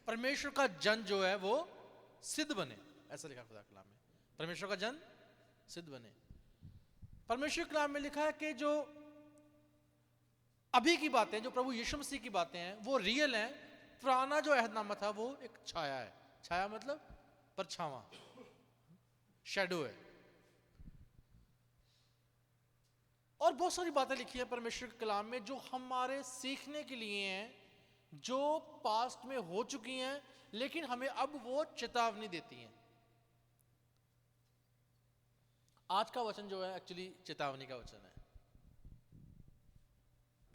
परमेश्वर का जन जो है वो सिद्ध बने, ऐसा लिखा खुदा कलाम में, परमेश्वर का जन सिद्ध बने। परमेश्वर कलाम में लिखा है कि जो अभी की बातें, जो प्रभु यीशु मसीह की बातें हैं वो रियल हैं। पुराना जो अहदनामा था वो एक छाया है। छाया मतलब परछावा, शैडो है। और बहुत सारी बातें लिखी है परमेश्वर के कलाम में जो हमारे सीखने के लिए हैं, जो पास्ट में हो चुकी हैं लेकिन हमें अब वो चेतावनी देती हैं। आज का वचन जो है एक्चुअली चेतावनी का वचन है।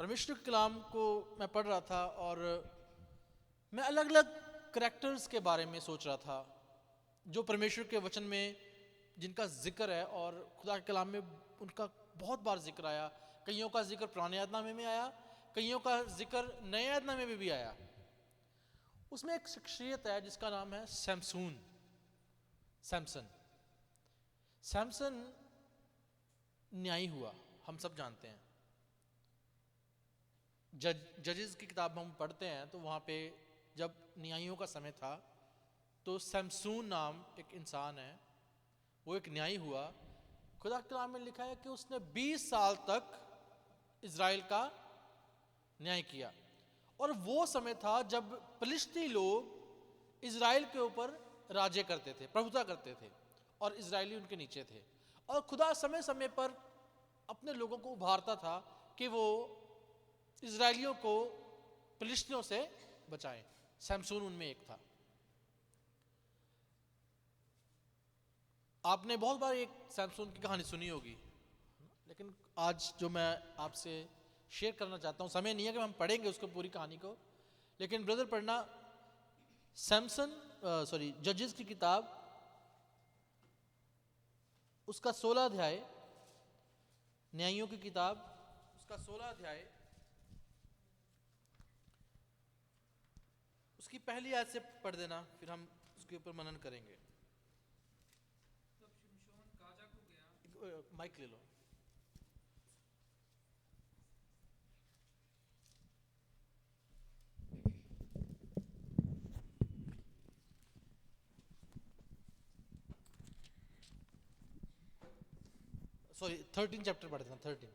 परमेश्वर के कलाम को मैं पढ़ रहा था और मैं अलग अलग करैक्टर्स के बारे में सोच रहा था जो परमेश्वर के वचन में जिनका जिक्र है, और खुदा के कलाम में उनका बहुत बार जिक्र आया। कईयों का जिक्र पुराने अहदनामे में आया, कईयों का जिक्र नए अहदनामे में भी आया। उसमें एक शख्सियत है जिसका नाम है सैमसून, सैमसन। सैमसन न्यायी हुआ, हम सब जानते हैं। जजेस की किताब हम पढ़ते हैं तो वहाँ पे जब न्यायियों का समय था तो सैमसून नाम एक इंसान है, वो एक न्यायी हुआ। खुदा के कलाम में लिखा है कि उसने 20 साल तक इज़राइल का न्याय किया। और वो समय था जब फिलिस्ती लोग इज़राइल के ऊपर राज्य करते थे, प्रभुता करते थे, और इज़राइली उनके नीचे थे। और खुदा समय समय पर अपने लोगों को उभारता था कि वो इज़राइलियों को फिलिस्तियों से बचाएं। सैमसून उनमें एक था। आपने बहुत बार एक सैमसून की कहानी सुनी होगी, लेकिन आज जो मैं आपसे शेयर करना चाहता हूँ, समय नहीं है कि हम पढ़ेंगे उसको पूरी कहानी को, लेकिन ब्रदर पढ़ना जजेस की किताब उसका 16 अध्याय, न्यायियों की किताब उसका 16 अध्याय, उसकी पहली आयत से पढ़ देना, फिर हम उसके ऊपर मनन करेंगे। तब शिमशोन गाजा को गया। माइक ले लो। सॉरी 13 चैप्टर पढ़ देना, 13।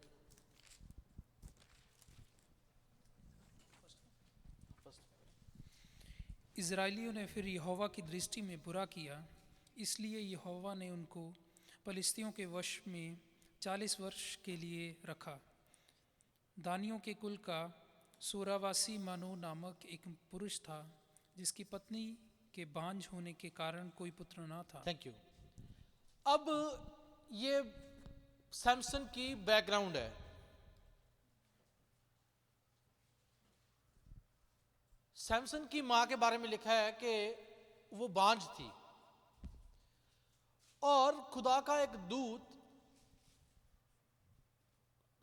इज़राइलियों ने फिर यहोवा की दृष्टि में बुरा किया, इसलिए यहोवा ने उनको पलिश्तियों के वश में 40 वर्ष के लिए रखा। दानियों के कुल का सोरावासी मानो नामक एक पुरुष था जिसकी पत्नी के बांझ होने के कारण कोई पुत्र न था। Thank you. अब ये सैमसन की बैकग्राउंड है। सैमसन की मां के बारे में लिखा है कि वो बांझ थी, और खुदा का एक दूत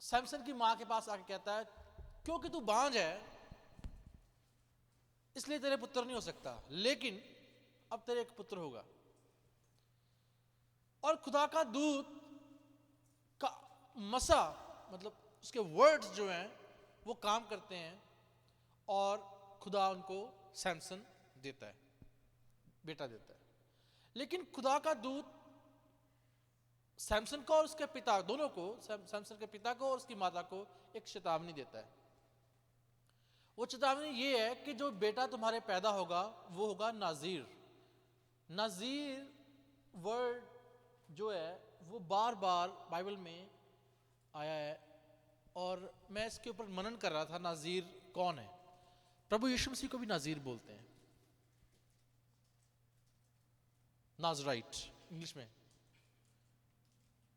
सैमसन की मां के पास आके कहता है, क्योंकि तू बांझ है इसलिए तेरे पुत्र नहीं हो सकता, लेकिन अब तेरे एक पुत्र होगा। और खुदा का दूत का मसा, मतलब उसके वर्ड्स जो हैं वो काम करते हैं, और खुदा उनको सैमसन देता है, बेटा देता है। लेकिन खुदा का दूत सैमसन को और उसके पिता दोनों को, सैमसन के पिता को और उसकी माता को एक चेतावनी देता है। वो चेतावनी ये है कि जो बेटा तुम्हारे पैदा होगा वो होगा नाजीर। नाजीर वर्ड जो है वो बार बार बाइबल में आया है, और मैं इसके ऊपर मनन कर रहा था नाजीर कौन है। प्रभु यीशु मसीह को भी नाजीर बोलते हैं, नाजराइट इंग्लिश में।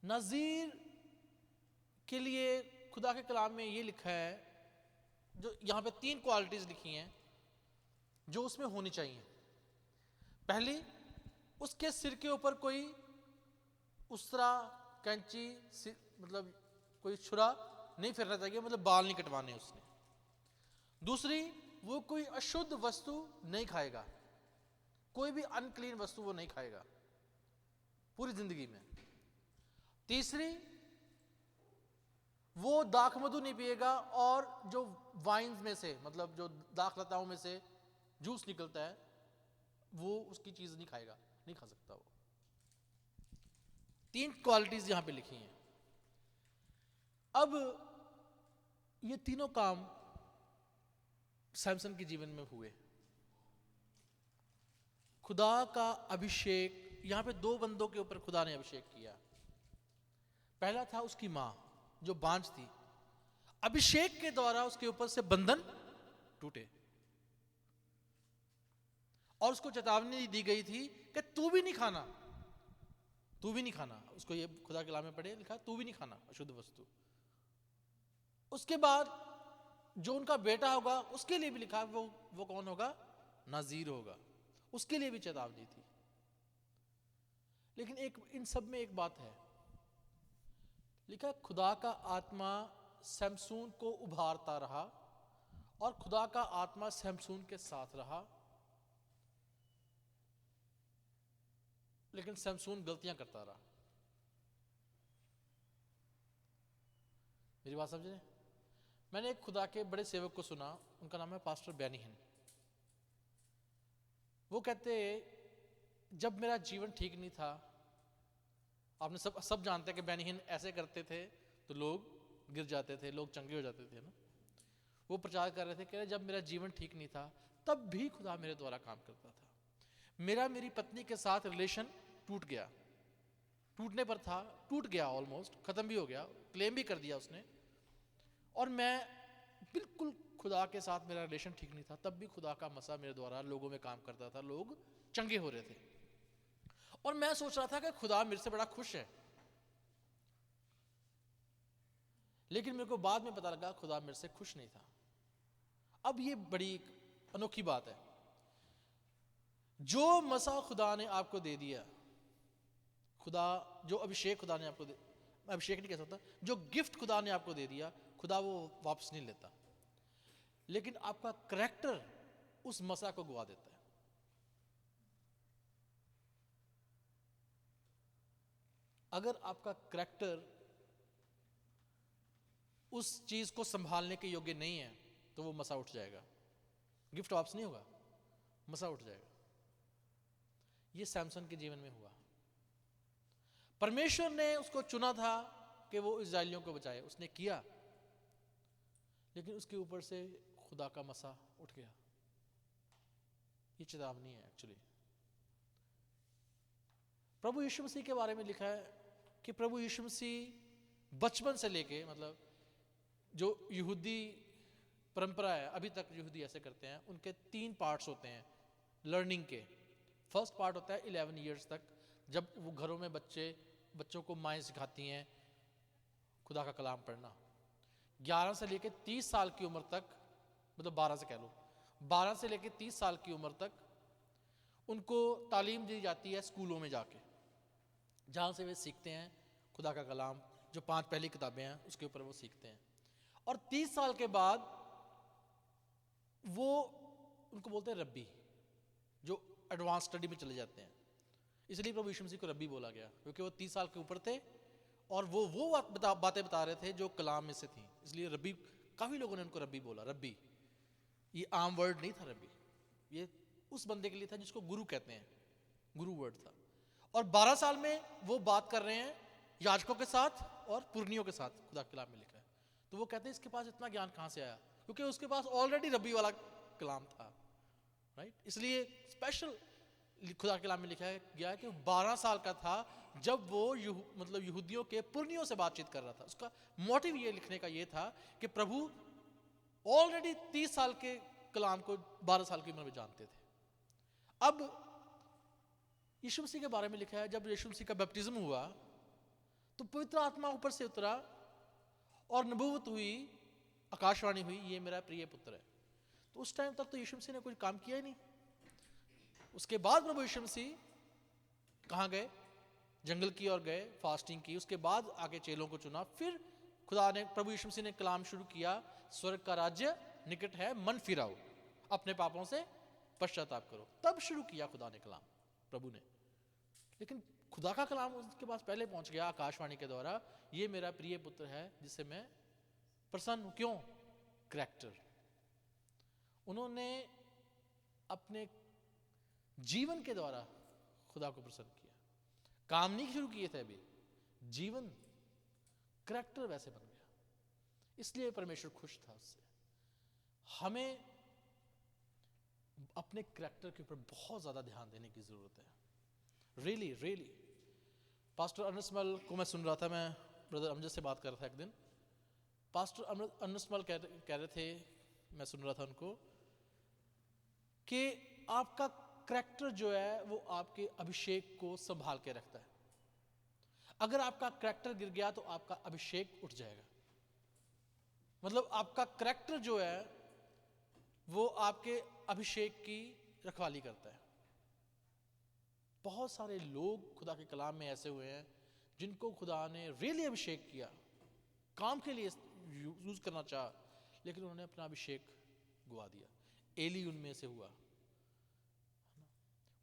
नाजीर के लिए खुदा के कलाम में ये लिखा है, जो यहाँ पे 3 क्वालिटीज लिखी हैं जो उसमें होनी चाहिए। पहली, उसके सिर के ऊपर कोई उसरा, कैंची, मतलब कोई छुरा नहीं फिरना चाहिए, मतलब बाल नहीं कटवाने उसने। दूसरी, वो कोई अशुद्ध वस्तु नहीं खाएगा, कोई भी अनक्लीन वस्तु वो नहीं खाएगा पूरी जिंदगी में। तीसरी, वो दाखमधु नहीं पिएगा, और जो वाइन्स में से, मतलब जो दाखलताओं में से जूस निकलता है वो उसकी चीज़ नहीं खाएगा, नहीं खा सकता वो। 3 क्वालिटीज यहां पे लिखी हैं। अब ये तीनों काम सैमसन के जीवन में हुए। खुदा का अभिषेक, यहां पे 2 बंदों के ऊपर खुदा ने अभिषेक किया। पहला था उसकी मां जो बांझ थी, अभिषेक के द्वारा उसके ऊपर से बंधन टूटे और उसको चेतावनी दी गई थी कि तू भी नहीं खाना, तू भी नहीं खाना। उसको ये खुदा के कलाम में पढ़े लिखा, तू भी नहीं खाना अशुद्ध वस्तु। उसके बाद जो उनका बेटा होगा उसके लिए भी लिखा, वो कौन होगा? नाजीर होगा, उसके लिए भी चेतावनी थी। लेकिन इन सब में एक बात है, लिखा खुदा का आत्मा सैमसून को उभारता रहा और खुदा का आत्मा सैमसून के साथ रहा, लेकिन सैमसून गलतियां करता रहा। मेरी बात समझे? मैंने एक खुदा के बड़े सेवक को सुना, उनका नाम है पास्टर बेनी हिन। वो कहते जब मेरा जीवन ठीक नहीं था, आपने सब जानते हैं कि बेनी हिन ऐसे करते थे तो लोग गिर जाते थे, लोग चंगे हो जाते थे ना। वो प्रचार कर रहे थे कि जब मेरा जीवन ठीक नहीं था तब भी खुदा मेरे द्वारा काम करता था। मेरी पत्नी के साथ रिलेशन टूट गया, टूटने पर था, टूट गया, ऑलमोस्ट खत्म भी हो गया, क्लेम भी कर दिया उसने, और मैं बिल्कुल खुदा के साथ मेरा रिलेशन ठीक नहीं था, तब भी खुदा का मसा मेरे द्वारा लोगों में काम करता था, लोग चंगे हो रहे थे। और मैं सोच रहा था कि खुदा मेरे से बड़ा खुश है, लेकिन मेरे को बाद में पता लगा खुदा मेरे से खुश नहीं था। अब ये बड़ी अनोखी बात है, जो मसा खुदा ने आपको दे दिया, खुदा जो अभिषेक खुदा ने आपको दे, अभिषेक नहीं कह सकता, जो गिफ्ट खुदा ने आपको दे दिया, खुदा वो वापस नहीं लेता, लेकिन आपका करैक्टर उस मसा को गवा देता है। अगर आपका करैक्टर उस चीज को संभालने के योग्य नहीं है तो वो मसा उठ जाएगा, गिफ्ट वापस नहीं होगा, मसा उठ जाएगा। ये सैमसन के जीवन में हुआ। परमेश्वर ने उसको चुना था कि वो इस्राएलियों को बचाए, उसने किया, लेकिन उसके ऊपर से खुदा का मसा उठ गया। ये चेतावनी है एक्चुअली। प्रभु यीशु मसीह के बारे में लिखा है कि प्रभु यीशु मसीह बचपन से लेके, मतलब जो यहूदी परंपरा है, अभी तक यहूदी ऐसे करते हैं, उनके 3 पार्ट्स होते हैं लर्निंग के। फर्स्ट पार्ट होता है 11 ईयर्स तक, जब वो घरों में बच्चों को माएँ सिखाती हैं खुदा का कलाम पढ़ना। 11 से लेके 30 साल की उम्र तक, मतलब 12 से कह लो, 12 से लेके 30 साल की उम्र तक उनको तालीम दी जाती है स्कूलों में जाके, जहाँ से वे सीखते हैं खुदा का कलाम, जो 5 पहली किताबें हैं उसके ऊपर वो सीखते हैं। और 30 साल के बाद वो उनको बोलते हैं रब्बी, जो एडवांस स्टडी में चले जाते हैं। इसलिए प्रभु यीशु मसीह को रब्बी बोला गया, क्योंकि वो 30 साल के ऊपर थे और वो बातें बता रहे थे जो कलाम में से थी, इसलिए रब्बी, काफी लोगों ने उनको रब्बी बोला। रब्बी ये आम वर्ड नहीं था, रब्बी ये उस बंदे के लिए था जिसको गुरु कहते हैं, गुरु वर्ड था। और 12 साल में वो बात कर रहे हैं याजकों के साथ और पुरनियों के साथ, खुदा के कलाम में लिखा है। तो वो कहते हैं इसके पास इतना ज्ञान कहाँ से आया, क्योंकि उसके पास ऑलरेडी रब्बी वाला कलाम था, राइट। इसलिए स्पेशल खुदा के कलाम में लिखा गया है कि 12 साल का था जब वो मतलब यहूदियों के पुरनियों से बातचीत कर रहा था। उसका मोटिव ये लिखने का ये था कि प्रभु ऑलरेडी 30 साल के कलाम को 12 साल की उम्र में जानते थे। अब यीशु मसीह के बारे में लिखा है, जब यीशु मसीह का बैप्टिज्म हुआ तो पवित्र आत्मा ऊपर से उतरा और नबूवत हुई, आकाशवाणी हुई, ये मेरा प्रिय पुत्र है। तो उस टाइम तक तो यीशु मसीह ने कोई काम किया ही नहीं। उसके बाद प्रभु यीशु मसीह कहाँ गए? जंगल की ओर गए, फास्टिंग की, उसके बाद आगे चेलों को चुना। फिर खुदा ने, प्रभु यीशु मसीह ने कलाम शुरू किया, स्वर्ग का राज्य निकट है, मन फिराओ, अपने पापों से पश्चाताप करो। तब शुरू किया खुदा ने कलाम, प्रभु ने। लेकिन खुदा का कलाम उसके पास पहले पहुंच गया आकाशवाणी के द्वारा, ये मेरा प्रिय पुत्र है जिससे मैं प्रसन्न हूं। क्यों? करैक्टर। उन्होंने अपने जीवन के द्वारा खुदा को प्रसन्न किया। काम नहीं शुरू किए थे अभी, जीवन, करैक्टर वैसे बन गया, इसलिए परमेश्वर खुश था उससे। हमें अपने करैक्टर के ऊपर बहुत ज्यादा ध्यान देने की जरूरत है। रियली रियली पास्टर अनसमल को मैं सुन रहा था, मैं ब्रदर अमजद से बात कर रहा था एक दिन। पास्टर अनसमल कह रहे थे, मैं सुन रहा था उनको, कि आपका करैक्टर जो है वो आपके अभिषेक को संभाल के रखता है। अगर आपका करैक्टर गिर गया तो आपका अभिषेक उठ जाएगा। मतलब आपका करैक्टर जो है वो आपके अभिषेक की रखवाली करता है। बहुत सारे लोग खुदा के कलाम में ऐसे हुए हैं जिनको खुदा ने रियली अभिषेक किया, काम के लिए यूज करना चाहा, लेकिन उन्होंने अपना अभिषेक गुआ दिया। एली उनमें से हुआ।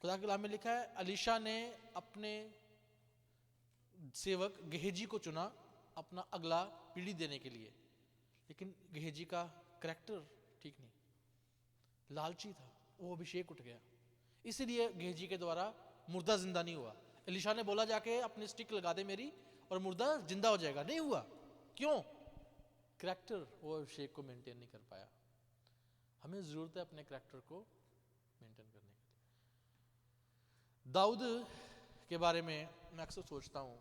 खुदा के कलाम में लिखा है, अलीशा ने अपने सेवक गेहजी को चुना अपना अगला पीढ़ी देने के लिए, लेकिन गेहजी का करैक्टर ठीक नहीं, लालची था, वो अभिषेक उठ गया। इसीलिए गेहजी के द्वारा मुर्दा जिंदा नहीं हुआ। एलीशा ने बोला जाके अपनी स्टिक लगा दे मेरी और मुर्दा जिंदा हो जाएगा, नहीं हुआ। क्यों? करैक्टर, वो अभिषेक को मेंटेन नहीं कर पाया। हमें जरूरत है अपने करैक्टर को मेंटेन करने के लिए। दाऊद के बारे में मैं अक्सर सोचता हूँ।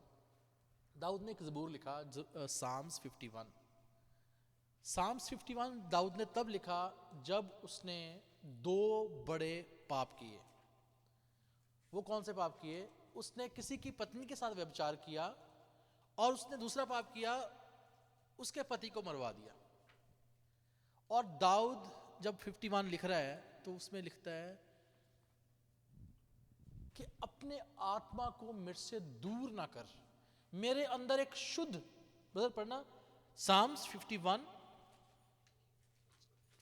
दाऊद ने एक ज़बूर लिखा, साम्स 51। साम्स 51 दाऊद ने तब लिखा जब उसने 2 बड़े पाप किए। वो कौन से पाप किए? उसने किसी की पत्नी के साथ व्यभिचार किया और उसने दूसरा पाप किया, उसके पति को मरवा दिया। और दाऊद जब 51 लिख रहा है तो उसमें लिखता है कि अपने आत्मा को मेरे से दूर ना कर, मेरे अंदर एक शुद्ध, ब्रदर पढ़ना, psalms 51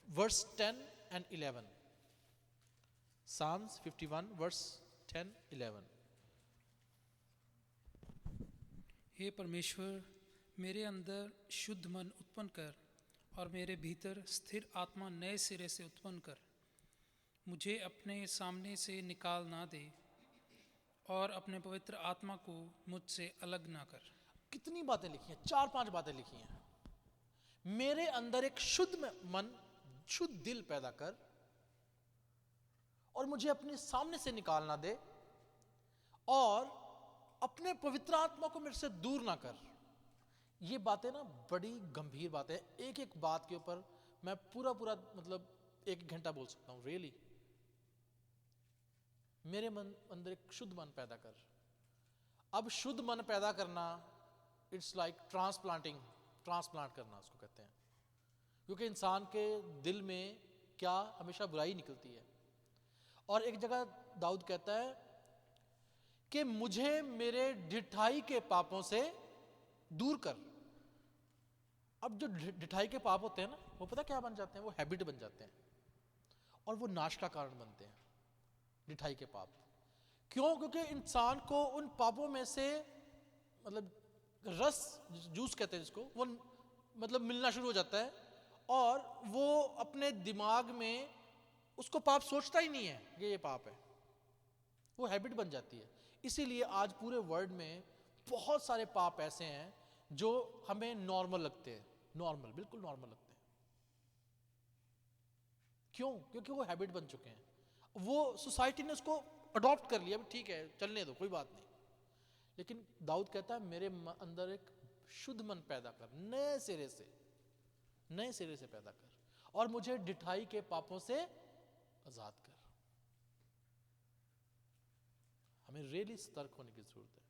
verse 10 and 11। Psalms 51 verse 10, 11। हे परमेश्वर, मेरे अंदर शुद्ध मन उत्पन्न कर और मेरे भीतर स्थिर आत्मा नए सिरे से उत्पन्न कर। मुझे अपने सामने से निकाल ना दे और अपने पवित्र आत्मा को मुझसे अलग ना कर। कितनी बातें लिखी हैं, 4-5 बातें लिखी हैं। मेरे अंदर एक शुद्ध मन, शुद्ध दिल पैदा कर और मुझे अपने सामने से निकाल ना दे और अपने पवित्र आत्मा को मेरे से दूर ना कर। ये बातें ना बड़ी गंभीर बातें। एक एक बात के ऊपर मैं पूरा मतलब 1 घंटा बोल सकता हूं। रियली मेरे मन अंदर एक शुद्ध मन पैदा कर। अब शुद्ध मन पैदा करना, इट्स लाइक ट्रांसप्लांटिंग, ट्रांसप्लांट करना उसको कहते हैं। क्योंकि इंसान के दिल में क्या हमेशा बुराई निकलती है। और एक जगह दाऊद कहता है कि मुझे मेरे ढिठाई के पापों से दूर कर। अब जो ढिठाई के पाप होते हैं ना, वो पता क्या बन जाते हैं? वो हैबिट बन जाते हैं और वो नाश का कारण बनते हैं, ढिठाई के पाप। क्यों? क्योंकि इंसान को उन पापों में से मतलब रस, जूस कहते हैं जिसको, वो मतलब मिलना शुरू हो जाता है और वो अपने दिमाग में उसको पाप सोचता ही नहीं है कि ये पाप है, वो हैबिट बन जाती है। इसीलिए आज पूरे वर्ल्ड में बहुत सारे पाप ऐसे हैं जो हमें नॉर्मल लगते हैं, नॉर्मल, बिल्कुल नॉर्मल लगते हैं। क्यों? क्योंकि वो हैबिट बन चुके हैं, वो सोसाइटी ने उसको अडॉप्ट कर लिया, ठीक है चलने दो, कोई बात नहीं। लेकिन दाऊद कहता है मेरे अंदर एक शुद्ध मन पैदा कर, नए सिरे से पैदा कर और मुझे ढिठाई के पापों से आजाद कर। हमें रियली सतर्क होने की जरूरत है।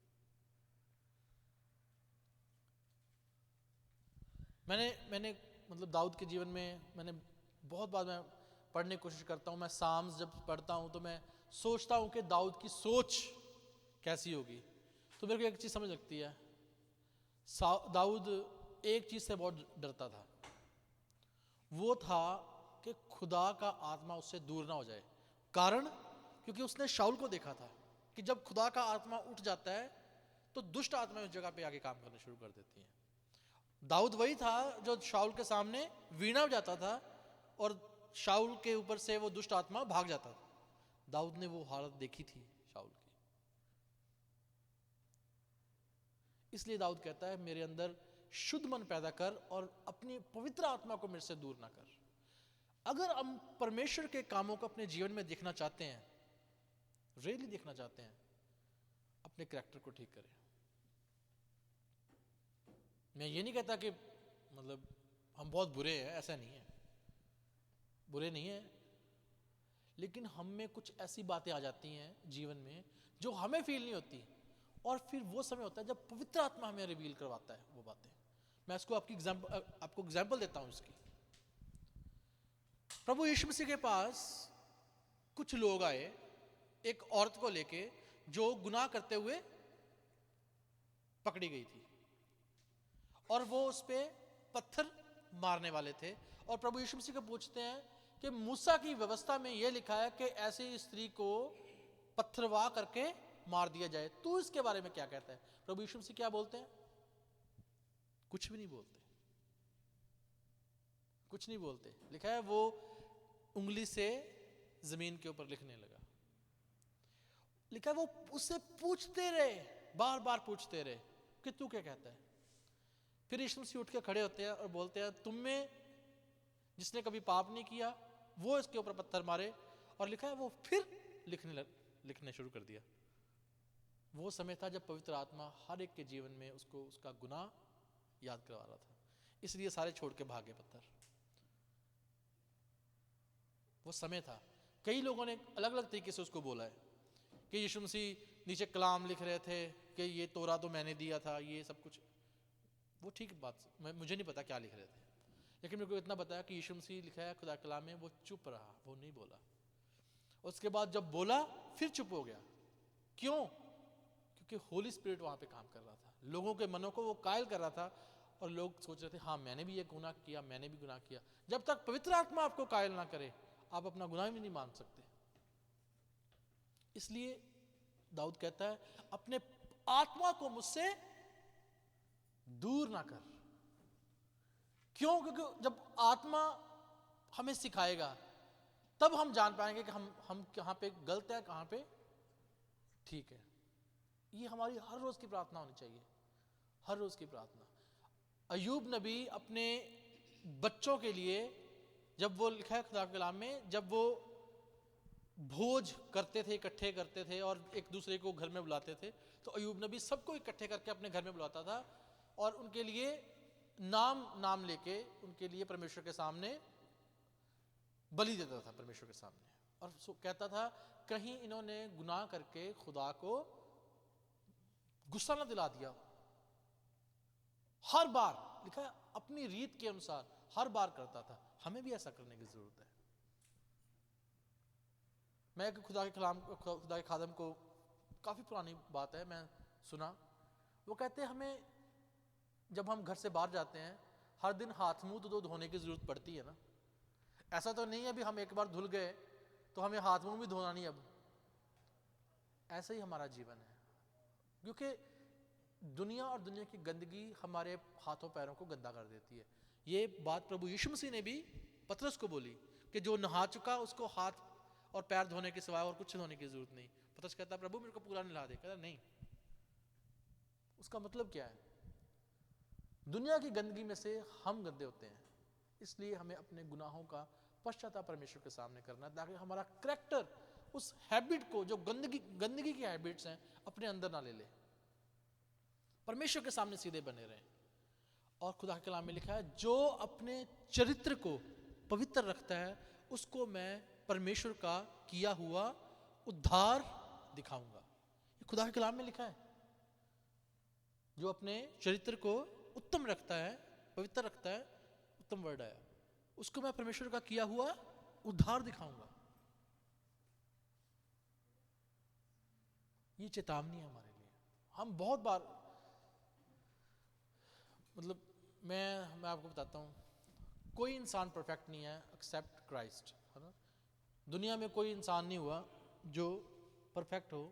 मैंने मतलब दाऊद के जीवन में मैंने बहुत बार मैं पढ़ने की कोशिश करता हूँ। मैं साम्स जब पढ़ता हूँ तो मैं सोचता हूँ कि दाऊद की सोच कैसी होगी। तो मेरे को एक चीज़ समझ लगती है, दाऊद एक चीज़ से बहुत डरता था, वो था कि खुदा का आत्मा उससे दूर ना हो जाए। कारण? क्योंकि उसने शाऊल को देखा था कि जब खुदा का आत्मा उठ जाता है तो दुष्ट आत्मा उस जगह पे आके काम करना शुरू कर देती हैं। दाऊद वही था जो शाऊल के सामने वीणा बजाता था और शाऊल के ऊपर से वो दुष्ट आत्मा भाग जाता था। दाऊद ने वो हालत देखी थी शाऊल की, इसलिए दाऊद कहता है मेरे अंदर शुद्ध मन पैदा कर और अपनी पवित्र आत्मा को मेरे से दूर ना कर। अगर हम परमेश्वर के कामों को अपने जीवन में देखना चाहते हैं, रियली देखना चाहते हैं, अपने कैरेक्टर को ठीक करें। मैं ये नहीं कहता कि मतलब हम बहुत बुरे हैं, ऐसा नहीं है, बुरे नहीं है, लेकिन हम में कुछ ऐसी बातें आ जाती हैं जीवन में जो हमें फील नहीं होती, और फिर वो समय होता है जब पवित्र आत्मा हमें रिवील करवाता है वो बातें। मैं इसको आपको एग्जांपल देता हूं इसकी। प्रभु यीशु मसीह के पास कुछ लोग आए एक औरत को लेके जो गुनाह करते हुए पकड़ी गई थी, और वो उस पे पत्थर मारने वाले थे। और प्रभु यीशु मसीह को पूछते हैं कि मूसा की व्यवस्था में यह लिखा है कि ऐसी स्त्री को पत्थरवाह करके मार दिया जाए, तू इसके बारे में क्या कहता है? प्रभु यीशु मसीह क्या बोलते हैं? कुछ भी नहीं बोलते, कुछ नहीं बोलते। लिखा है वो उंगली से जमीन के ऊपर लिखने लगा। लिखा है वो उससे पूछते रहे, बार बार पूछते रहे कि तू क्या कहता है। फिर यीशु मसीह उठ के खड़े होते हैं और बोलते हैं तुम में जिसने कभी पाप नहीं किया वो इसके ऊपर पत्थर मारे। और लिखा है वो फिर लिखने शुरू कर दिया। वो समय था जब पवित्र आत्मा हर एक के जीवन में उसको उसका गुनाह याद करवा रहा था, इसलिए सारे छोड़ के भागे पत्थर। वो समय था। कई लोगों ने अलग अलग तरीके से उसको बोला है कि यीशु मसीह नीचे कलाम लिख रहे थे कि ये तोरा तो मैंने दिया था, ये सब कुछ। वो ठीक बात, मुझे नहीं पता क्या लिख रहे थे, लेकिन मेरे को इतना पता है कि यीशु मसीह लिखा है खुदा कलाम में, वो चुप रहा, वो नहीं बोला। उसके बाद जब बोला फिर चुप हो गया। क्यों? क्योंकि होली स्पिरिट वहां पे काम कर रहा था, लोगों के मनों को वो कायल कर रहा था, और लोग सोच रहे थे हाँ मैंने भी ये गुनाह किया, मैंने भी गुनाह किया। जब तक पवित्र आत्मा आपको कायल ना करे आप अपना गुनाह भी नहीं मान सकते। इसलिए दाऊद कहता है अपने आत्मा को मुझसे दूर ना कर। क्यों? क्योंकि जब आत्मा हमें सिखाएगा तब हम जान पाएंगे कि हम कहां पे गलत है, कहां पे ठीक है। ये हमारी हर रोज की प्रार्थना होनी चाहिए, हर रोज की प्रार्थना। अय्यूब नबी अपने बच्चों के लिए, जब वो लिखा है खुदा के कलाम में, जब वो भोज करते थे, इकट्ठे करते थे और एक दूसरे को घर में बुलाते थे, तो अय्यूब नबी सबको इकट्ठे करके अपने घर में बुलाता था और उनके लिए नाम लेके उनके लिए परमेश्वर के सामने बलि देता था परमेश्वर के सामने। और कहता था कहीं इन्होंने गुनाह करके खुदा को गुस्सा ना दिला दिया। हर बार लिखा है अपनी रीत के अनुसार हर बार करता था। हमें भी ऐसा करने की जरूरत है। मैं खुदा के खादम को, काफी पुरानी बात है, मैं सुना, वो कहते हैं हमें जब हम घर से बाहर जाते हैं हर दिन हाथ मुंह तो धोने की जरूरत पड़ती है ना। ऐसा तो नहीं है अभी हम एक बार धुल गए तो हमें हाथ मुंह भी धोना नहीं। अब ऐसा ही हमारा जीवन है, क्योंकि दुनिया और दुनिया की गंदगी हमारे हाथों पैरों को गंदा कर देती है। ये बात प्रभु यीशु मसीह ने भी पतरस को बोली कि जो नहा चुका उसको हाथ और पैर धोने के सिवाय और कुछ धोने की जरूरत नहीं। पतरस कहता प्रभु मेरे को पूरा नहला दे। कहता नहीं। उसका मतलब क्या है? दुनिया की गंदगी में से हम गंदे होते हैं, इसलिए हमें अपने गुनाहों का पश्चाताप परमेश्वर के सामने करना है, ताकि हमारा करैक्टर उस हैबिट को, जो गंदगी की हैबिट्स हैं, अपने अंदर ना ले ले, परमेश्वर के सामने सीधे बने रहें। और खुदा के कलाम में लिखा है जो अपने चरित्र को पवित्र रखता है उसको मैं परमेश्वर का किया हुआ उद्धार दिखाऊंगा। ये खुदा के कलाम में लिखा है। जो अपने चरित्र को उत्तम रखता है, पवित्र रखता है, उत्तम वर्ड है, उसको मैं परमेश्वर का किया हुआ उद्धार दिखाऊंगा। ये चेतावनी है हमारे लिए। हम बहुत बार, मतलब मैं आपको बताता हूं, कोई इंसान परफेक्ट नहीं है एक्सेप्ट क्राइस्ट, है ना। दुनिया में कोई इंसान नहीं हुआ जो परफेक्ट हो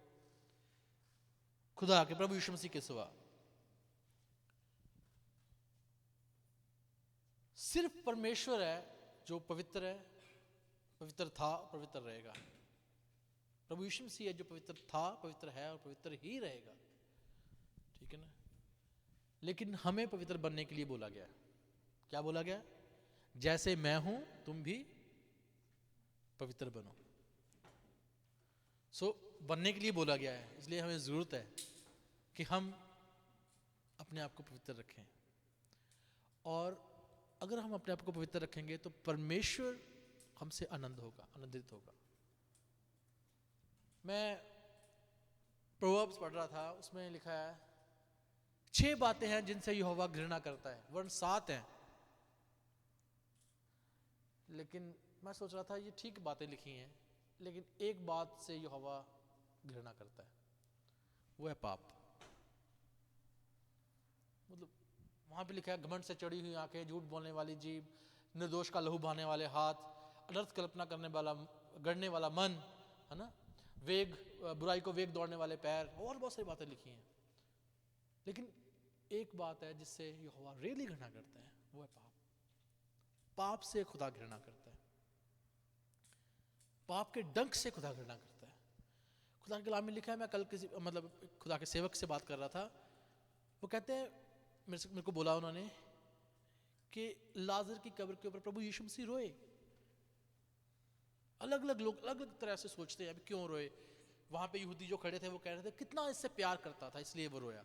खुदा के, प्रभु यीशु मसीह के सिवा। सिर्फ परमेश्वर है जो पवित्र है, पवित्र था, पवित्र रहेगा। प्रभु यीशु मसीह है जो पवित्र था, पवित्र है और पवित्र ही रहेगा, ठीक है ना। लेकिन हमें पवित्र बनने के लिए बोला गया है। क्या बोला गया? जैसे मैं हूं तुम भी पवित्र बनो। बनने के लिए बोला गया है, इसलिए हमें जरूरत है कि हम अपने आप को पवित्र रखें। और अगर हम अपने आप को पवित्र रखेंगे तो परमेश्वर हमसे आनंदित होगा। मैं प्रोवर्ब्स पढ़ रहा था, उसमें लिखा है 6 बातें हैं जिनसे यहोवा घृणा करता है, वरन 7 हैं। लेकिन मैं सोच रहा था ये ठीक बातें लिखी हैं, लेकिन एक बात से यहोवा घृणा करता है, वो है पाप। मतलब वहां पे लिखा है घमंड से चढ़ी हुई आंखें, झूठ बोलने वाली जीभ, निर्दोष का लहू बहाने वाले हाथ, अनर्थ कल्पना करने वाला गढ़ने वाला मन, है ना, बुराई को वेग दौड़ने वाले पैर, और बहुत सारी बातें लिखी हैं। लेकिन एक बात है जिससे यहोवा रियली घृणा करता है, वो है पाप। पाप से खुदा घृणा करता है, पाप के डंक से खुदा घृणा करता है। खुदा के कलाम में लिखा है, मैं कल खुदा के सेवक से बात कर रहा था, वो कहते हैं, मेरे को बोला उन्होंने कि लाजर की कब्र के ऊपर प्रभु यीशु मसीह रोए। अलग अलग लोग अलग अलग तरह से सोचते हैं, अभी क्यों रोए। वहां पे यहूदी जो खड़े थे वो कह रहे थे कितना इससे प्यार करता था इसलिए वो रोया।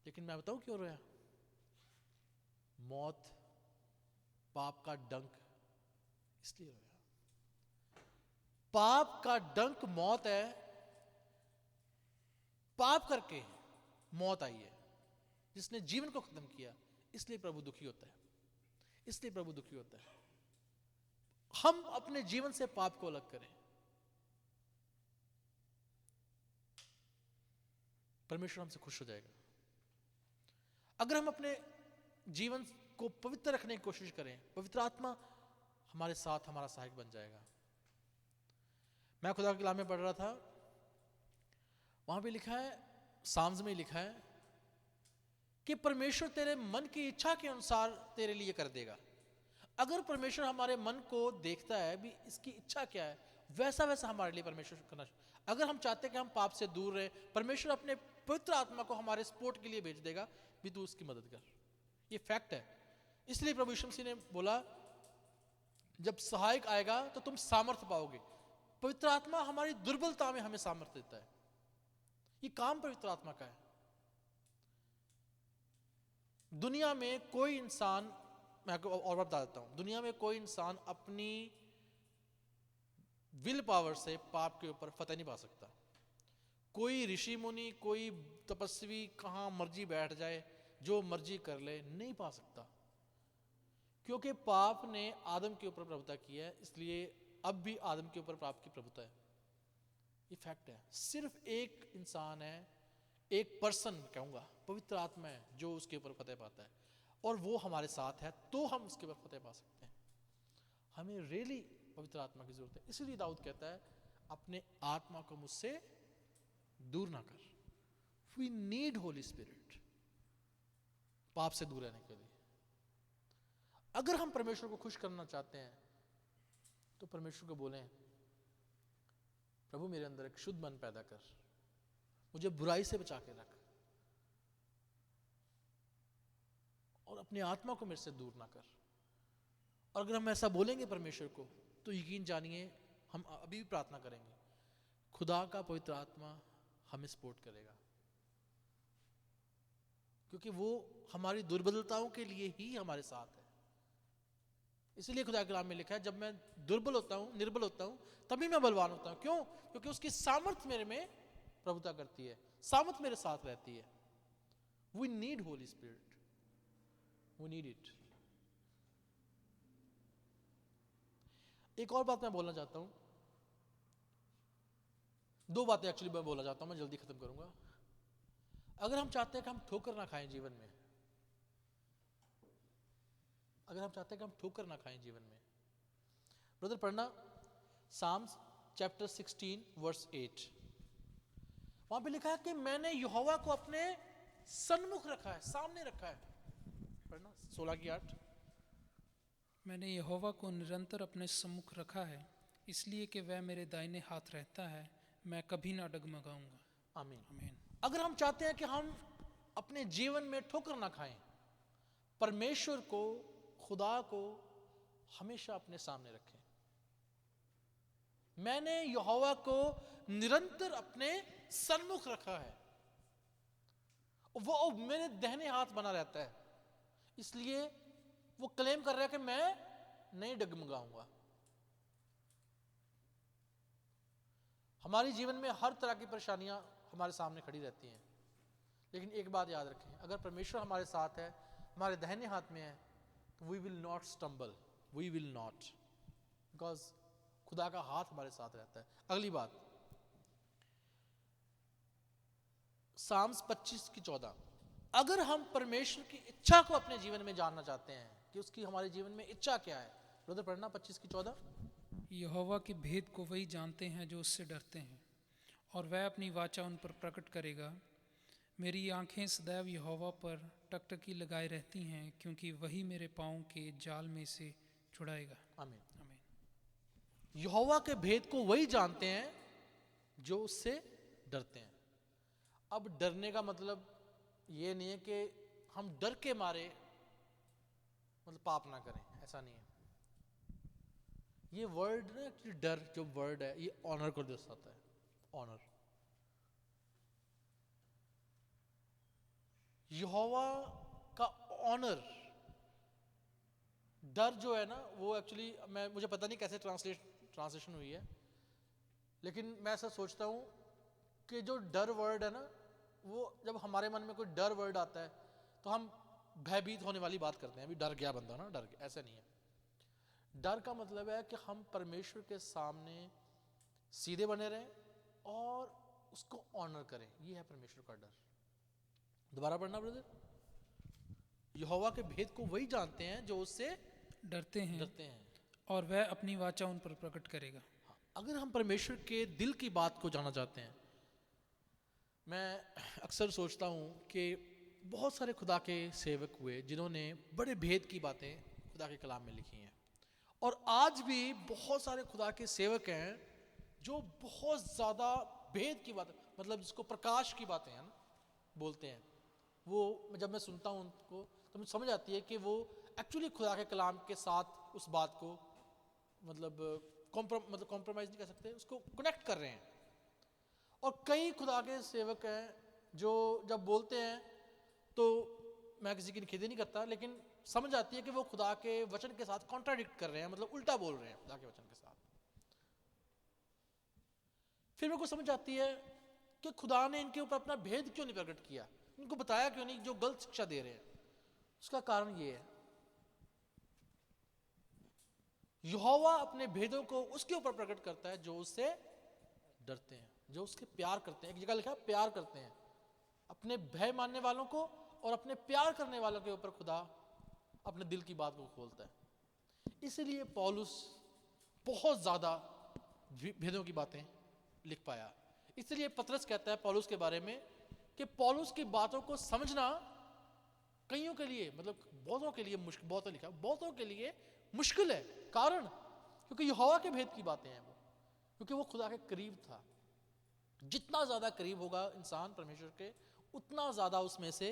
लेकिन मैं बताऊं क्यों रोया? मौत, पाप का डंक, इसलिए रोया। पाप का डंक मौत है, पाप करके मौत आई है, जिसने जीवन को खत्म किया, इसलिए प्रभु दुखी होता है, इसलिए प्रभु दुखी होता है। हम अपने जीवन से पाप को अलग करें, परमेश्वर हमसे खुश हो जाएगा। अगर हम अपने जीवन को पवित्र रखने की कोशिश करें, पवित्र आत्मा हमारे साथ हमारा सहायक बन जाएगा। मैं खुदा के कलाम में पढ़ रहा था, वहां पे लिखा है, साम्स में लिखा है कि परमेश्वर तेरे मन की इच्छा के अनुसार तेरे लिए कर देगा। अगर परमेश्वर हमारे मन को देखता है भी इसकी इच्छा क्या है, वैसा वैसा हमारे लिए परमेश्वर करना। अगर हम चाहते हैं कि हम पाप से दूर रहे, परमेश्वर अपने पवित्र आत्मा को हमारे सपोर्ट के लिए भेज देगा, भी तू उसकी मदद कर। ये फैक्ट है। इसलिए प्रभु यीशु मसीह ने बोला जब सहायक आएगा तो तुम सामर्थ्य पाओगे। पवित्र आत्मा हमारी दुर्बलता में हमें सामर्थ्य देता है। ये काम पवित्र आत्मा का है। दुनिया में कोई इंसान, मैं आपको और बता देता हूं, दुनिया में कोई इंसान अपनी विल पावर से पाप के ऊपर फतह नहीं पा सकता। कोई ऋषि मुनि, कोई तपस्वी कहां मर्जी बैठ जाए, जो मर्जी कर ले, नहीं पा सकता, क्योंकि पाप ने आदम के ऊपर प्रभुता की है। इसलिए अब भी आदम के ऊपर पाप की प्रभुता है। ये फैक्ट है। सिर्फ एक इंसान है, एक पर्सन कहूंगा, पवित्र आत्मा है, जो उसके ऊपर फतह पाता है, और वो हमारे साथ है, तो हम उसके ऊपर फतह पा सकते हैं। हमें रियली पवित्र आत्मा की जरूरत है। इसलिए दाऊद कहता है, अपने आत्मा को मुझसे दूर ना कर। वी नीड होली स्पिरिट, पाप से दूर रहने के लिए। अगर हम परमेश्वर को खुश करना चाहते हैं तो परमेश्वर को बोलें, प्रभु मेरे अंदर एक शुद्ध मन पैदा कर, मुझे बुराई से बचा के रख, और अपनी आत्मा को मेरे से दूर ना कर। और अगर हम ऐसा बोलेंगे परमेश्वर को, तो यकीन जानिए हम अभी भी प्रार्थना करेंगे, खुदा का पवित्र आत्मा हमें सपोर्ट करेगा, क्योंकि वो हमारी दुर्बलताओं के लिए ही हमारे साथ है। इसलिए खुदा के कलाम में लिखा है, जब मैं दुर्बल होता हूं, निर्बल होता हूं, तभी मैं बलवान होता हूं। क्यों? क्योंकि उसकी सामर्थ मेरे में प्रभुता करती है, सामर्थ मेरे साथ रहती है। We need Holy Spirit, we need it. एक और बात मैं बोलना चाहता हूं, 2 बातें एक्चुअली मैं बोलना चाहता हूं, मैं जल्दी खत्म करूंगा। अगर हम चाहते हैं कि हम ठोकर ना खाएं जीवन में, अगर हम चाहते हैं कि हम ठोकर ना खाएं जीवन में, ब्रदर पढ़ना साम्स चैप्टर 16 वर्स 8। वहां पे लिखा है कि मैंने यहोवा को अपने सन्मुख रखा है, सामने रखा है। पढ़ना 16 की 8। मैंने यहोवा को निरंतर अपने सम्मुख रखा है, इसलिए कि वह मेरे दाहिने हाथ रहता है, मैं कभी ना डगमगाऊंगा। आमीन। आमीन। अगर हम चाहते हैं कि हम अपने जीवन में ठोकर ना खाएं, परमेश्वर को, खुदा को हमेशा अपने सामने रखें। मैंने यहोवा को निरंतर अपने सन्मुख रखा है, वो मेरे दाहिने हाथ बना रहता है, इसलिए वो क्लेम कर रहा है कि मैं नहीं डगमगाऊंगा। हमारे जीवन में हर तरह की परेशानियां हमारे सामने खड़ी रहती हैं, लेकिन एक बात याद रखें, अगर परमेश्वर हमारे साथ है, हमारे दाहिने हाथ में है, तो we will not stumble, we will not, because खुदा का हाथ हमारे साथ रहता है। अगली बात, साम्स 25:14, अगर हम परमेश्वर की इच्छा को अपने जीवन में जानना चाहते हैं कि उसकी हमारे जीवन में इच्छा क्या है, ब्रदर पढ़ना 25:14। यहोवा के भेद को वही जानते हैं जो उससे डरते हैं, और वह अपनी वाचा उन पर प्रकट करेगा। मेरी आंखें सदैव यहोवा पर टकटकी लगाए रहती हैं, क्योंकि वही मेरे पाँव के जाल में से छुड़ाएगा। आमीन। आमीन। यहोवा के भेद को वही जानते हैं जो उससे डरते हैं। अब डरने का मतलब ये नहीं है कि हम डर के मारे मतलब पाप ना करें, ऐसा नहीं है। ये वर्ड ना, एक्चुअली डर जो वर्ड है, ये ऑनर को दर्शाता है, ऑनर। यहोवा का ऑनर, डर जो है ना, वो एक्चुअली मुझे पता नहीं कैसे ट्रांसलेशन हुई है, लेकिन मैं ऐसा सोचता हूँ कि जो डर वर्ड है ना, वो जब हमारे मन में कोई डर वर्ड आता है तो हम भयभीत होने वाली बात करते हैं, अभी डर गया बंदा ना, डर गया, ऐसा नहीं है। डर का मतलब है कि हम परमेश्वर के सामने सीधे बने रहें और उसको ऑनर करें, ये है परमेश्वर का डर। दोबारा पढ़ना ब्रदर, यहोवा के भेद को वही जानते हैं जो उससे डरते हैं, और वह अपनी वाचा उन पर प्रकट करेगा। हाँ, अगर हम परमेश्वर के दिल की बात को जानना चाहते हैं, मैं अक्सर सोचता हूँ कि बहुत सारे खुदा के सेवक हुए जिन्होंने बड़े भेद की बातें खुदा के कलाम में लिखी हैं, और आज भी बहुत सारे खुदा के सेवक हैं जो बहुत ज़्यादा भेद की बातें, मतलब जिसको प्रकाश की बातें हैं ना, बोलते हैं। वो जब मैं सुनता हूँ उनको तो मुझे समझ आती है कि वो एक्चुअली खुदा के कलाम के साथ उस बात को मतलब कॉम्प्रोमाइज़ नहीं कर सकते, उसको कनेक्ट कर रहे हैं। और कई खुदा के सेवक हैं जो जब बोलते हैं तो मैं किसी की निखेधी नहीं करता, लेकिन समझ आती है कि वो खुदा के वचन के साथ कॉन्ट्राडिक्ट कर रहे हैं, मतलब उल्टा बोल रहे हैं खुदा के वचन के साथ। फिर मेरे को समझ आती है कि खुदा ने इनके ऊपर अपना भेद क्यों नहीं प्रकट किया, इनको बताया क्यों नहीं जो गलत शिक्षा दे रहे हैं। उसका कारण ये है, यहोवा अपने भेदों को उसके ऊपर प्रकट करता है जो उससे डरते हैं, जो उसके प्यार करते हैं। एक जगह लिखा है प्यार करते हैं, अपने भय मानने वालों को और अपने प्यार करने वालों के ऊपर खुदा अपने दिल की बात को खोलता है। इसलिए पौलुस बहुत ज्यादा भेदों की बातें लिख पाया। इसलिए पतरस कहता है पौलुस के बारे में कि पौलुस की बातों को समझना कईयों के लिए, मतलब बहुतों के लिए मुश्किल, बहुतों लिखा बहुतों के लिए मुश्किल है। कारण क्योंकि यहोवा के भेद की बातें हैं वो, क्योंकि वो खुदा के करीब था। जितना ज्यादा करीब होगा इंसान परमेश्वर के, उतना ज्यादा उसमें से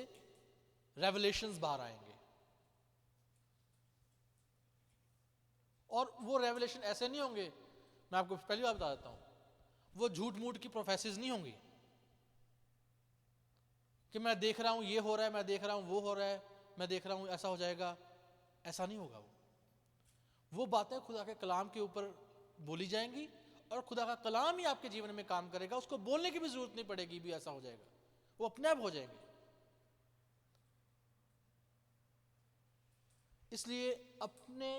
रेवलेशंस बाहर आएंगे। और वो रेवलेशन ऐसे नहीं होंगे, मैं आपको पहली बार बता देता हूं, वो झूठ मूठ की प्रोफेसिस नहीं होंगी कि मैं देख रहा हूं ये हो रहा है, मैं देख रहा हूं वो हो रहा है, मैं देख रहा हूं ऐसा हो जाएगा, ऐसा नहीं होगा। वो बातें खुदा के कलाम के ऊपर बोली जाएंगी और खुदा का कलाम ही आपके जीवन में काम करेगा, उसको बोलने की भी जरूरत नहीं पड़ेगी भी ऐसा हो जाएगा, वो अपने आप हो जाएंगे। इसलिए अपने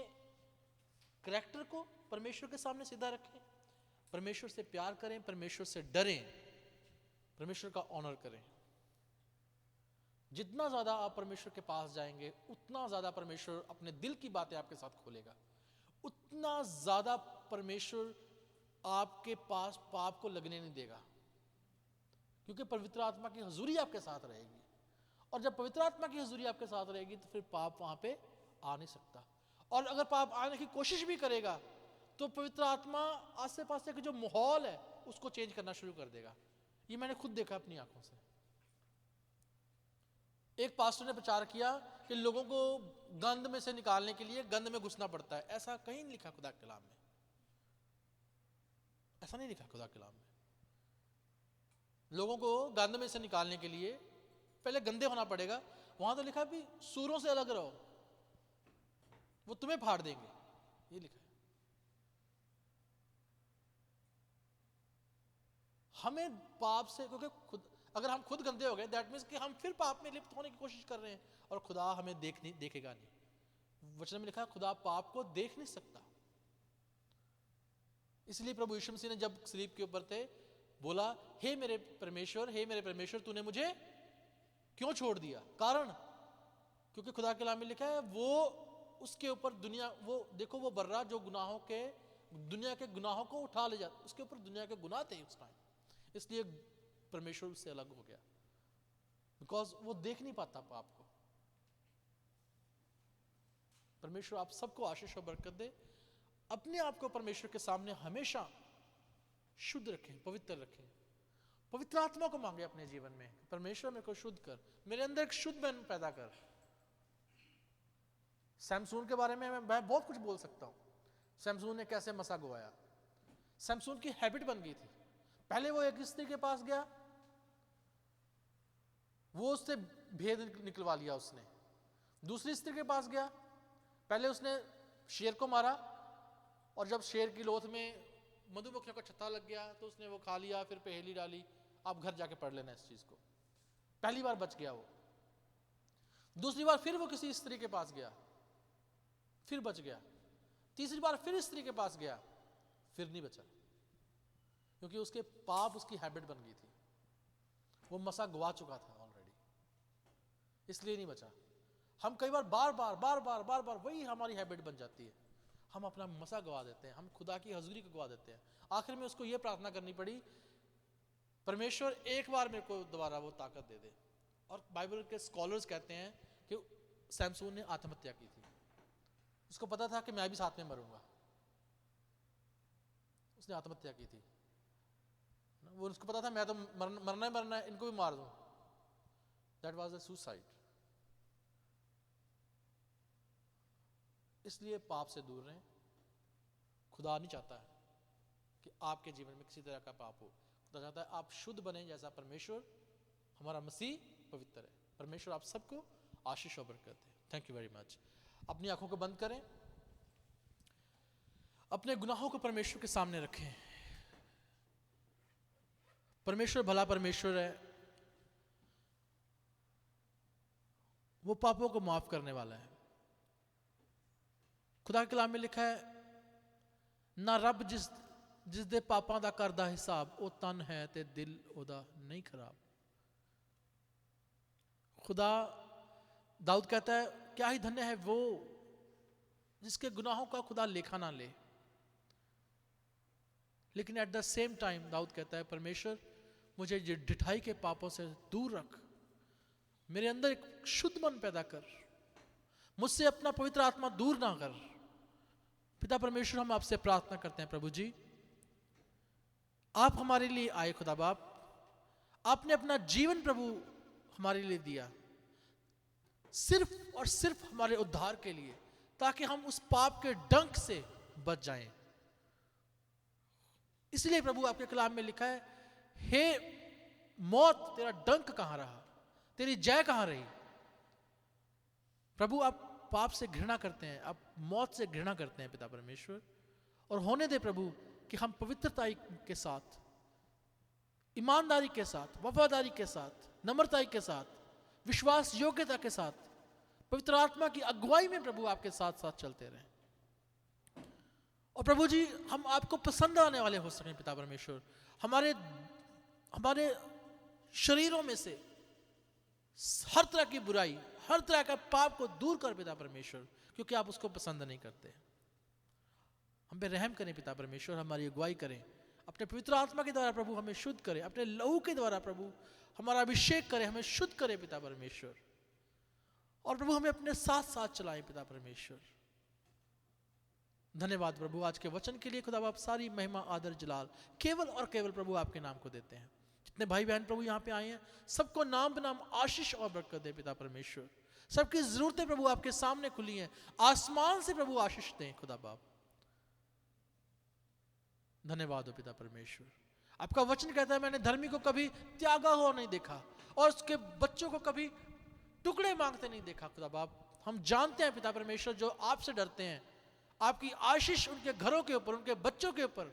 करैक्टर को परमेश्वर के सामने सीधा रखें, परमेश्वर से प्यार करें, परमेश्वर से डरें, परमेश्वर का ऑनर करें। जितना ज्यादा आप परमेश्वर के पास जाएंगे, उतना ज्यादा परमेश्वर अपने दिल की बातें आपके साथ खोलेगा, उतना ज्यादा परमेश्वर आपके पास पाप को लगने नहीं देगा, क्योंकि पवित्र आत्मा की हुजूरी आपके साथ रहेगी। और जब पवित्र आत्मा की हुजूरी आपके साथ रहेगी तो फिर पाप वहां पे आ नहीं सकता। और अगर पाप आने की कोशिश भी करेगा तो पवित्र आत्मा आसे पासे का जो माहौल है उसको चेंज करना शुरू कर देगा। ये मैंने खुद देखा अपनी आंखों से। एक पास्टर ने प्रचार किया कि लोगों को गंद में से निकालने के लिए गंद में घुसना पड़ता है। ऐसा कहीं नहीं लिखा खुदा के कलाम में, ऐसा नहीं लिखा खुदा के कलाम में। लोगों को गंद में से निकालने के लिए पहले गंदे होना पड़ेगा। वहां तो लिखा भी सूरों से अलग रहो, वो तुम्हें फाड़ देंगे, ये लिखा है। हमें पाप से, क्योंकि खुद अगर हम खुद गंदे हो गए दैट मीन्स कि हम फिर पाप में लिप्त होने की कोशिश कर रहे हैं, और खुदा हमें देखेगा नहीं। वचन में लिखा खुदा पाप को देख नहीं सकता। इसलिए प्रभु यीशु मसीह ने जब सलीब के ऊपर थे बोला, हे मेरे परमेश्वर तूने मुझे क्यों छोड़ दिया? कारण क्योंकि खुदा के कलाम में लिखा है वो उसके ऊपर दुनिया, वो देखो वो बर्रा जो दुनिया के गुनाहों को उठा ले जाता, उसके ऊपर दुनिया के गुनाह थे उस टाइम, इसलिए परमेश्वर उससे अलग हो गया, बिकॉज वो देख नहीं पाता पाप को। परमेश्वर आप सबको आशीष और बरकत दे। अपने आप को परमेश्वर के सामने हमेशा शुद्ध रखें, पवित्र रखें। पवित्र आत्मा को मांगे अपने जीवन में, परमेश्वर मेरे को शुद्ध कर, मेरे अंदर एक शुद्ध मन पैदा कर। सैमसून के बारे में मैं बहुत कुछ बोल सकता हूं। सैमसून ने कैसे मसा गवाया। सैमसून की हैबिट बन गई थी। पहले वो एक स्त्री के पास गया, वो उससे भेद निकलवा लिया उसने। दूसरी स्त्री के पास गया, पहले उसने शेर को मारा, और जब शेर की लोथ में मधुमक्खियों का छत्ता लग गया तो उसने वो खा लिया, फिर पहेली डाली। आप घर जाके पढ़ लेना इस चीज को। पहली बार बच गया वो। दूसरी बार फिर वो किसी स्त्री के पास गया, फिर बच गया। तीसरी बार फिर स्त्री के पास गया, फिर नहीं बचा, क्योंकि उसके पाप उसकी हैबिट बन गई थी। वो मसा गवा चुका था ऑलरेडी, इसलिए नहीं बचा। हम कई बार बार वही हमारी हैबिट बन जाती है। हम अपना मसा गवा देते हैं, हम खुदा की हजूरी को गवा देते हैं। आखिर में उसको ये प्रार्थना करनी पड़ी, परमेश्वर एक बार मेरे को दोबारा वो ताकत दे दे। और बाइबल के स्कॉलर्स कहते हैं कि सैमसून ने आत्महत्या की थी। उसको पता था कि मैं भी साथ में मरूंगा, उसने आत्महत्या की थी। वो उसको पता था मैं तो मरना है, इनको भी मार दूं। That was a suicide. इसलिए पाप से दूर रहें। खुदा नहीं चाहता है कि आपके जीवन में किसी तरह का पाप हो। खुदा चाहता है आप शुद्ध बने, जैसा परमेश्वर हमारा मसीह पवित्र है। परमेश्वर आप सबको आशीष और बरकत दे। Thank you very much. अपनी आंखों को बंद करें, अपने गुनाहों को परमेश्वर के सामने रखें। परमेश्वर भला परमेश्वर है, वो पापों को माफ करने वाला है। खुदा के कलाम में लिखा है, ना रब जिस दे पापां दा करदा हिसाब, ओ तन है ते दिल ओदा नहीं खराब। खुदा, दाऊद कहता है, क्या ही धन्य है वो जिसके गुनाहों का खुदा लेखा ना ले। लेकिन एट द सेम टाइम दाऊद कहता है, परमेश्वर मुझे ये ढिठाई के पापों से दूर रख, मेरे अंदर एक शुद्ध मन पैदा कर, मुझसे अपना पवित्र आत्मा दूर ना कर। पिता परमेश्वर, हम आपसे प्रार्थना करते हैं प्रभु जी, आप हमारे लिए आए खुदा बाप, आपने अपना जीवन प्रभु हमारे लिए दिया, सिर्फ और सिर्फ हमारे उद्धार के लिए, ताकि हम उस पाप के डंक से बच जाएं। इसलिए प्रभु आपके कलाम में लिखा है, हे मौत तेरा डंक कहां रहा, तेरी जय कहां रही। प्रभु आप पाप से घृणा करते हैं, आप मौत से घृणा करते हैं पिता परमेश्वर। और होने दे प्रभु कि हम पवित्रता के साथ, ईमानदारी के साथ, वफादारी के साथ, नम्रता के साथ, विश्वास योग्यता के साथ, पवित्र आत्मा की अगुवाई में प्रभु आपके साथ साथ चलते रहें। और प्रभु जी हम आपको पसंद आने वाले हो सकें पिता परमेश्वर। हमारे शरीरों में से हर तरह की बुराई, हर तरह का पाप को दूर कर पिता परमेश्वर, क्योंकि आप उसको पसंद नहीं करते। हम पे रहम करें पिता परमेश्वर, हमारी अगुवाई करें, अपने पवित्र आत्मा के द्वारा प्रभु हमें शुद्ध करें, अपने लहू के द्वारा प्रभु हमारा अभिषेक करें, हमें शुद्ध करें पिता परमेश्वर। और प्रभु हमें अपने साथ साथ चलाएं पिता परमेश्वर। धन्यवाद प्रभु आज के वचन के लिए। खुदा बाप सारी महिमा आदर जलाल केवल और केवल प्रभु आपके नाम को देते हैं। जितने भाई बहन प्रभु यहाँ पे आए हैं सबको नाम बनाम आशीष और बरकत दे पिता परमेश्वर। सबकी जरूरतें प्रभु आपके सामने खुली हैं, आसमान से प्रभु आशीष दें खुदा बाप। धन्यवाद हो पिता परमेश्वर। आपका वचन कहता है मैंने धर्मी को कभी त्यागा हुआ नहीं देखा और उसके बच्चों को कभी टुकड़े मांगते नहीं देखा खुदा बाप। हम जानते हैं पिता परमेश्वर जो आपसे डरते हैं आपकी आशीष उनके घरों के ऊपर उनके बच्चों के ऊपर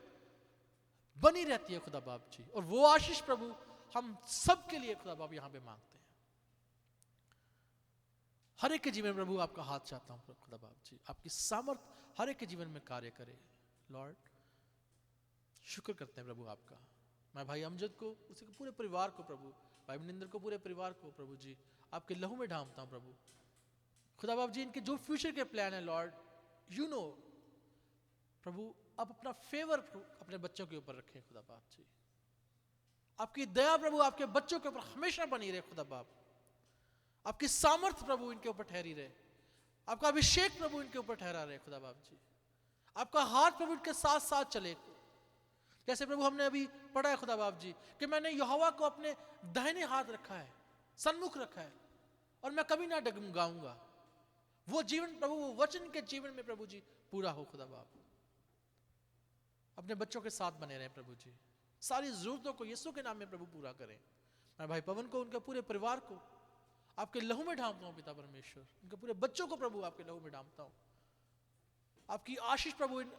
बनी रहती है खुदा बाप जी। और वो आशीष प्रभु हम सब के लिए खुदा बाप यहाँ पे मांगते हैं। हर एक के जीवन में प्रभु आपका हाथ चाहता हूँ खुदा बाप जी, आपकी सामर्थ हर एक के जीवन में कार्य करे लॉर्ड। शुक्र करते हैं प्रभु आपका। मैं भाई अमजद को उसी के पूरे परिवार को प्रभु, भाई मनिंदर को पूरे परिवार को प्रभु जी आपके लहू में ढांपता हूँ प्रभु खुदा बाप जी। इनके जो फ्यूचर के प्लान है लॉर्ड यू नो प्रभु आप अपना फेवर अपने बच्चों के ऊपर रखें खुदा बाप जी। आपकी दया प्रभु आपके बच्चों के ऊपर हमेशा बनी रहे खुदा बाप। आपकी सामर्थ प्रभु इनके ऊपर ठहरी रहे, आपका अभिषेक प्रभु इनके ऊपर ठहरा रहे खुदा बाप जी। आपका हाथ प्रभु इनके साथ साथ चले, जैसे प्रभु हमने अभी पढ़ा है खुदा बाप जी कि मैंने यहोवा को अपने दाहिने हाथ रखा है, सन्मुख रखा है और मैं कभी ना डगमगाऊंगा। वो जीवन प्रभु वो वचन के जीवन में प्रभु जी पूरा हो खुदा बाप। अपने बच्चों के साथ बने रहे प्रभु जी, सारी जरूरतों को यीशु के नाम में प्रभु पूरा करें। मैं भाई पवन को उनके पूरे परिवार को आपके लहू में ढांपता हूं पिता परमेश्वर। उनके पूरे बच्चों को प्रभु आपके लहू में ढांपता हूं। आपकी आशीष प्रभु इन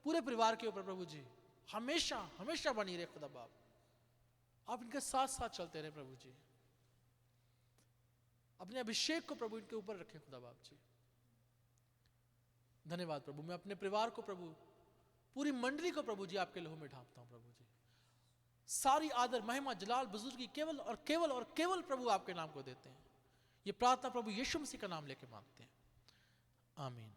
पूरे परिवार के ऊपर प्रभु जी हमेशा हमेशा बनी रहे खुदा बाप। आप इनके साथ साथ चलते रहे प्रभु जी। अपने अभिषेक को प्रभु इनके ऊपर रखें खुदा बाप जी। धन्यवाद प्रभु। मैं अपने परिवार को प्रभु पूरी मंडली को प्रभु जी आपके लहू में ढांपता हूं प्रभु जी। सारी आदर महिमा जलाल बुजुर्गी केवल और केवल और केवल प्रभु आपके नाम को देते हैं। ये प्रार्थना प्रभु यीशु मसीह का नाम लेके मांगते हैं, आमीन।